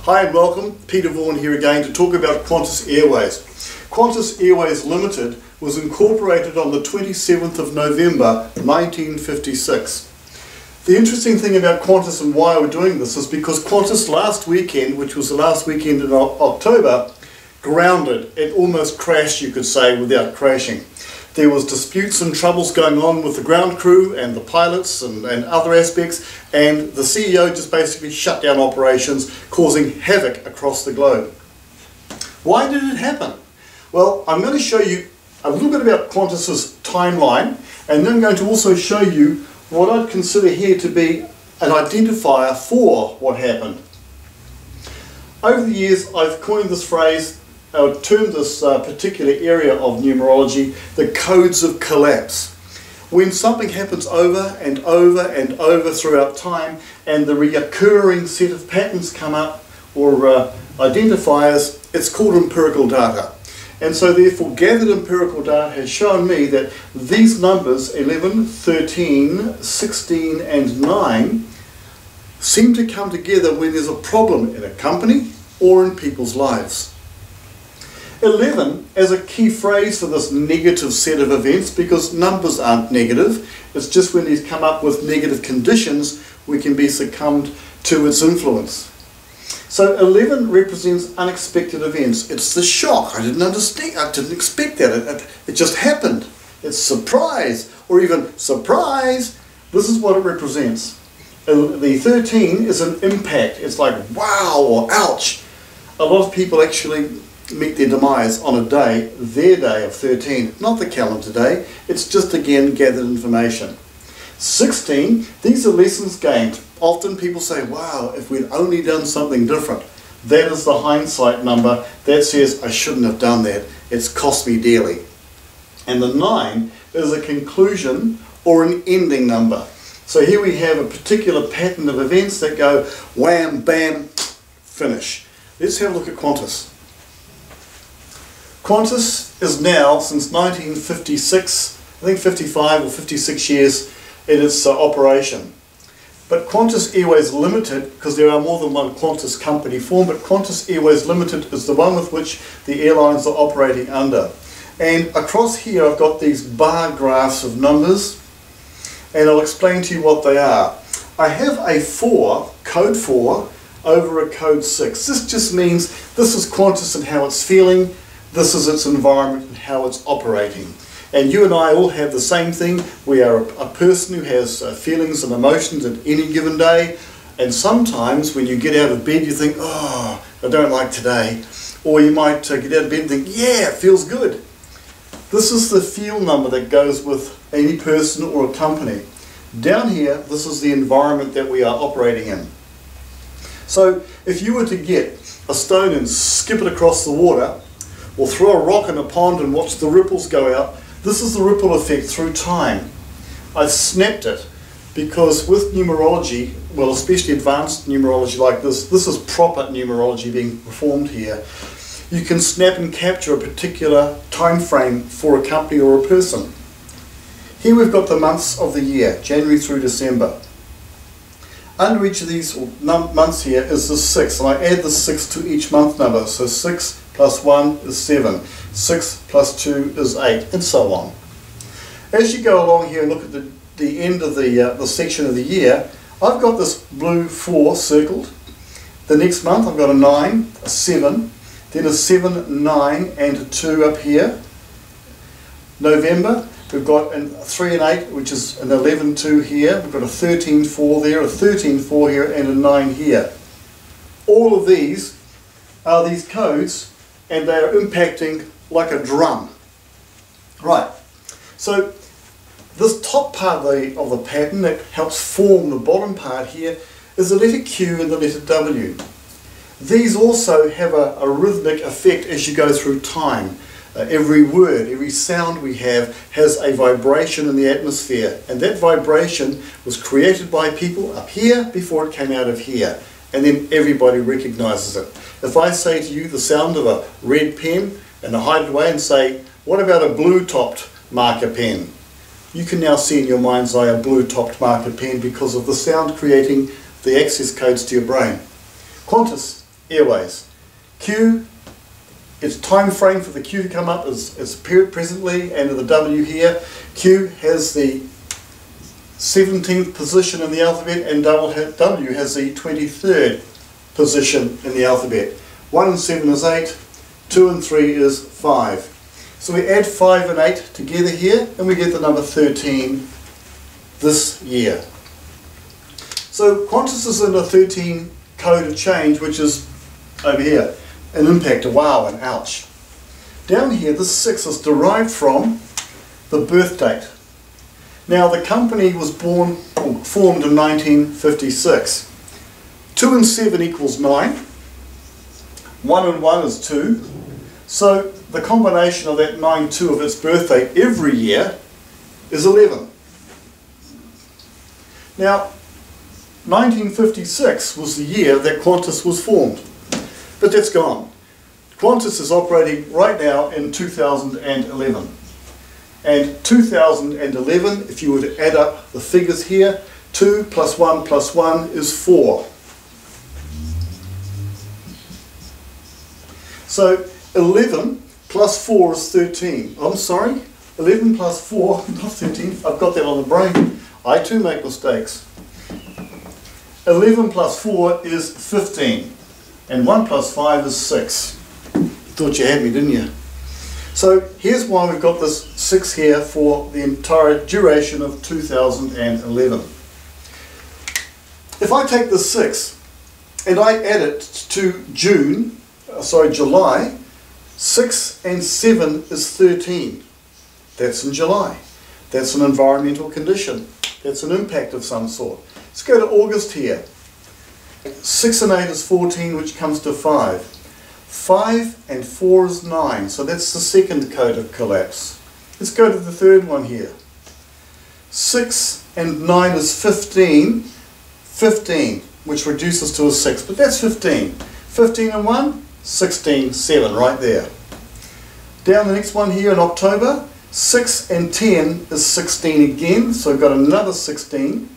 Hi and welcome, Peter Vaughan here again to talk about Qantas Airways. Qantas Airways Limited was incorporated on the 27th of November 1956. The interesting thing about Qantas and why we're doing this is because Qantas last weekend, which was the last weekend in October, grounded. It almost crashed, you could say, without crashing. There was disputes and troubles going on with the ground crew and the pilots and other aspects, and the CEO just basically shut down operations, causing havoc across the globe. Why did it happen? Well, I'm going to show you a little bit about Qantas's timeline, and then I'm going to also show you what I'd consider here to be an identifier for what happened. Over the years, I've coined this phrase, I would term this particular area of numerology the codes of collapse. When something happens over and over and over throughout time and the reoccurring set of patterns come up or identifiers, it's called empirical data. And so therefore gathered empirical data has shown me that these numbers 11, 13, 16 and 9 seem to come together when there's a problem in a company or in people's lives. 11 as a key phrase for this negative set of events, because numbers aren't negative, it's just when these come up with negative conditions we can be succumbed to its influence. So 11 represents unexpected events. It's the shock. I didn't understand, I didn't expect that, it just happened. It's surprise, or even surprise. This is what it represents. The 13 is an impact. It's like wow or ouch. A lot of people actually meet their demise on a day, their day of 13, not the calendar day. It's just again gathered information. 16, these are lessons gained. Often people say, wow, if we'd only done something different. That is the hindsight number that says I shouldn't have done that. It's cost me dearly. And the 9 is a conclusion or an ending number. So here we have a particular pattern of events that go wham, bam, finish. Let's have a look at Qantas. Qantas is now, since 1956, I think 55 or 56 years in its operation. But Qantas Airways Limited, because there are more than one Qantas company formed, but Qantas Airways Limited is the one with which the airlines are operating under. And across here I've got these bar graphs of numbers, and I'll explain to you what they are. I have a 4, code 4, over a code 6. This just means this is Qantas and how it's feeling. This is its environment and how it's operating. And you and I all have the same thing. We are a person who has feelings and emotions at any given day. And sometimes when you get out of bed you think, oh, I don't like today. Or you might get out of bed and think, yeah, it feels good. This is the feel number that goes with any person or a company. Down here, this is the environment that we are operating in. So if you were to get a stone and skip it across the water, or throw a rock in a pond and watch the ripples go out, this is the ripple effect through time. I've snapped it because with numerology, well, especially advanced numerology like this is proper numerology being performed here. You can snap and capture a particular time frame for a company or a person. Here we've got the months of the year, January through December. Under each of these months here is the 6, and I add the 6 to each month number. So 6 plus 1 is 7, 6 plus 2 is 8, and so on. As you go along here and look at the end of the section of the year, I've got this blue 4 circled. The next month I've got a 9, a 7, then a 7, 9 and a 2 up here. November, we've got a 3 and 8, which is an 11, 2 here. We've got a 13, 4 there, a 13, 4 here, and a 9 here. All of these are these codes, and they are impacting like a drum. Right, so this top part of the pattern that helps form the bottom part here is the letter Q and the letter W. These also have a rhythmic effect as you go through time. Every word, every sound we have has a vibration in the atmosphere, and that vibration was created by people up here before it came out of here, and then everybody recognizes it. If I say to you the sound of a red pen and I hide it away and say, what about a blue-topped marker pen? You can now see in your mind's eye a blue-topped marker pen because of the sound creating the access codes to your brain. Qantas Airways. Q, its time frame for the Q to come up is presently, and the W here. Q has the 17th position in the alphabet, and W has the 23rd position in the alphabet. 1 and 7 is 8, 2 and 3 is 5. So we add 5 and 8 together here, and we get the number 13 this year. So Qantas is in a 13 code of change, which is over here, an impact, a wow, an ouch. Down here, this 6 is derived from the birth date. Now the company was formed in 1956. 2 and 7 equals 9. 1 and 1 is 2. So the combination of that 9, 2 of its birth date every year is 11. Now, 1956 was the year that Qantas was formed, but that's gone. Qantas is operating right now in 2011. And 2011, if you were to add up the figures here, 2 plus 1 plus 1 is 4. So 11 plus 4 is 13. I'm sorry, 11 plus 4, not 13, I've got that on the brain. I too make mistakes. 11 plus 4 is 15, and 1 plus 5 is 6. Thought you had me, didn't you? So here's why we've got this 6 here for the entire duration of 2011. If I take the 6 and I add it to July, 6 and 7 is 13. That's in July. That's an environmental condition. That's an impact of some sort. Let's go to August here. 6 and 8 is 14, which comes to 5. 5 and 4 is 9, so that's the second code of collapse. Let's go to the third one here. 6 and 9 is 15. 15, which reduces to a 6, but that's 15. 15 and 1, 16, 7, right there. Down the next one here in October, 6 and 10 is 16 again, so we've got another 16.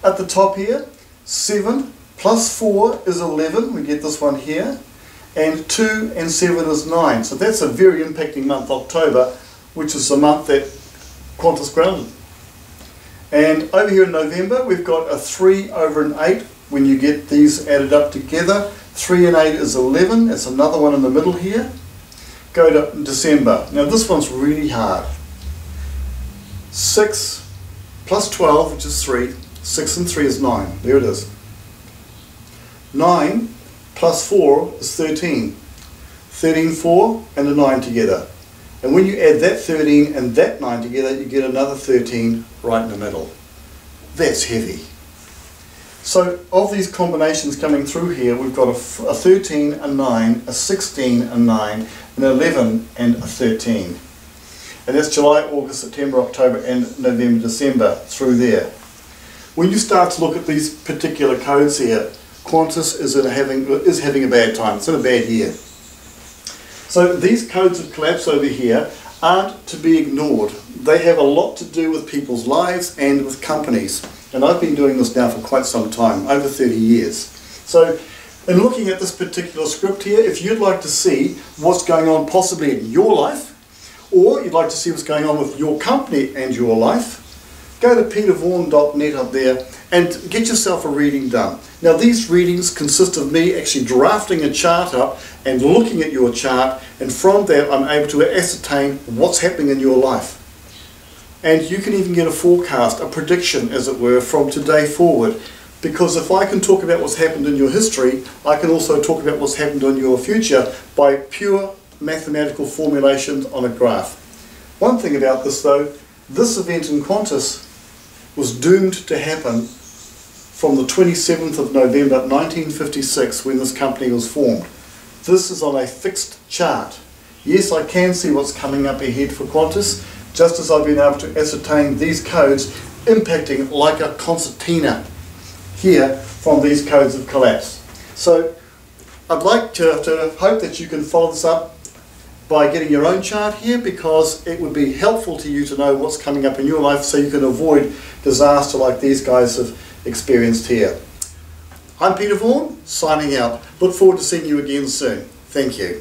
At the top here, 7 plus 4 is 11, we get this one here, and 2 and 7 is 9. So that's a very impacting month, October, which is the month that Qantas grounded. And over here in November, we've got a 3 over an 8 when you get these added up together. 3 and 8 is 11, that's another one in the middle here. Go to December. Now this one's really hard. 6 plus 12, which is 3. 6 and 3 is 9. There it is. 9 plus 4 is 13. 13, 4 and a 9 together. And when you add that 13 and that 9 together, you get another 13 right in the middle. That's heavy. So of these combinations coming through here, we've got a 13, a 9, a 16, a 9, an 11 and a 13. And that's July, August, September, October and November, December through there. When you start to look at these particular codes here, Qantas is having a bad time. It's in a bad year. So these codes of collapse over here aren't to be ignored. They have a lot to do with people's lives and with companies. And I've been doing this now for quite some time, over 30 years. So in looking at this particular script here, if you'd like to see what's going on possibly in your life, or you'd like to see what's going on with your company and your life, go to petervaughan.net up there and get yourself a reading done. Now these readings consist of me actually drafting a chart up and looking at your chart, and from that I'm able to ascertain what's happening in your life. And you can even get a forecast, a prediction as it were, from today forward. Because if I can talk about what's happened in your history, I can also talk about what's happened in your future by pure mathematical formulations on a graph. One thing about this though, this event in Qantas was doomed to happen from the 27th of November 1956 when this company was formed. This is on a fixed chart. Yes, I can see what's coming up ahead for Qantas, just as I've been able to ascertain these codes impacting like a concertina here from these codes of collapse. So I'd like to hope that you can follow this up by getting your own chart here, because it would be helpful to you to know what's coming up in your life so you can avoid disaster like these guys have experienced here. I'm Peter Vaughan, signing out. Look forward to seeing you again soon. Thank you.